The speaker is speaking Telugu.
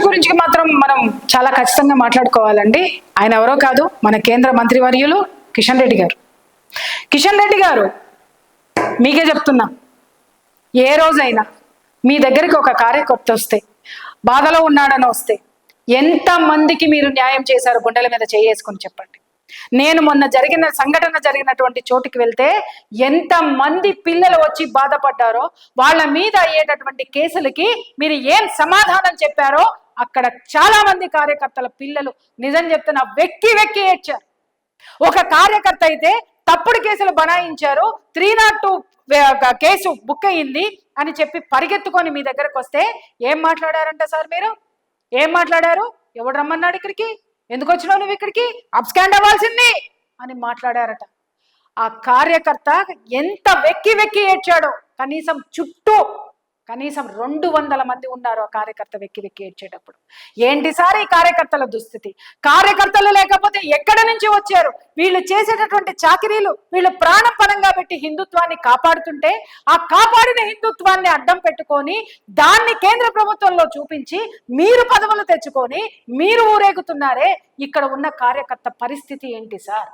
గురించి మాత్రం మనం చాలా ఖచ్చితంగా మాట్లాడుకోవాలండి. ఆయన ఎవరో కాదు, మన కేంద్ర మంత్రివర్యులు కిషన్ రెడ్డి గారు. కిషన్ రెడ్డి గారు, మీకే చెప్తున్నా, ఏ రోజైనా మీ దగ్గరికి ఒక కార్యకర్త వస్తే, బాధలో ఉన్నాడని వస్తే ఎంతమందికి మీరు న్యాయం చేశారు? గుండెల మీద చేసుకొని చెప్పండి. నేను మొన్న జరిగినటువంటి చోటుకి వెళ్తే ఎంతమంది పిల్లలు వచ్చి బాధపడ్డారో, వాళ్ళ మీద అయ్యేటటువంటి కేసులకి మీరు ఏం సమాధానం చెప్పారో అక్కడ చాలా మంది కార్యకర్తల పిల్లలు నిజం చెప్తున్న వెక్కి ఏడ్చారు. ఒక కార్యకర్త అయితే తప్పుడు కేసులు బనాయించారు, 302 కేసు బుక్ అయ్యింది అని చెప్పి పరిగెత్తుకొని మీ దగ్గరకు వస్తే ఏం మాట్లాడారంట సార్? మీరు ఏం మాట్లాడారు? ఎవడు రమ్మన్నాడు ఇక్కడికి? ఎందుకు వచ్చినావు నువ్వు ఇక్కడికి? అబ్స్కాండ్ అవ్వాల్సింది అని మాట్లాడారట. ఆ కార్యకర్త ఎంత వెక్కి ఏడ్చాడో. కనీసం 200 మంది ఉన్నారు ఆ కార్యకర్త వెక్కి ఏడ్చేటప్పుడు. ఏంటి సార్ ఈ కార్యకర్తల దుస్థితి? కార్యకర్తలు లేకపోతే ఎక్కడి నుంచి వచ్చారు? వీళ్ళు చేసేటటువంటి చాకిరీలు, వీళ్ళు ప్రాణం పణంగా పెట్టి హిందుత్వాన్ని కాపాడుతుంటే, ఆ కాపాడిన హిందుత్వాన్ని అడ్డం పెట్టుకొని దాన్ని కేంద్ర ప్రభుత్వంలో చూపించి మీరు పదవులు తెచ్చుకొని మీరు ఊరేగుతున్నారే, ఇక్కడ ఉన్న కార్యకర్త పరిస్థితి ఏంటి సార్?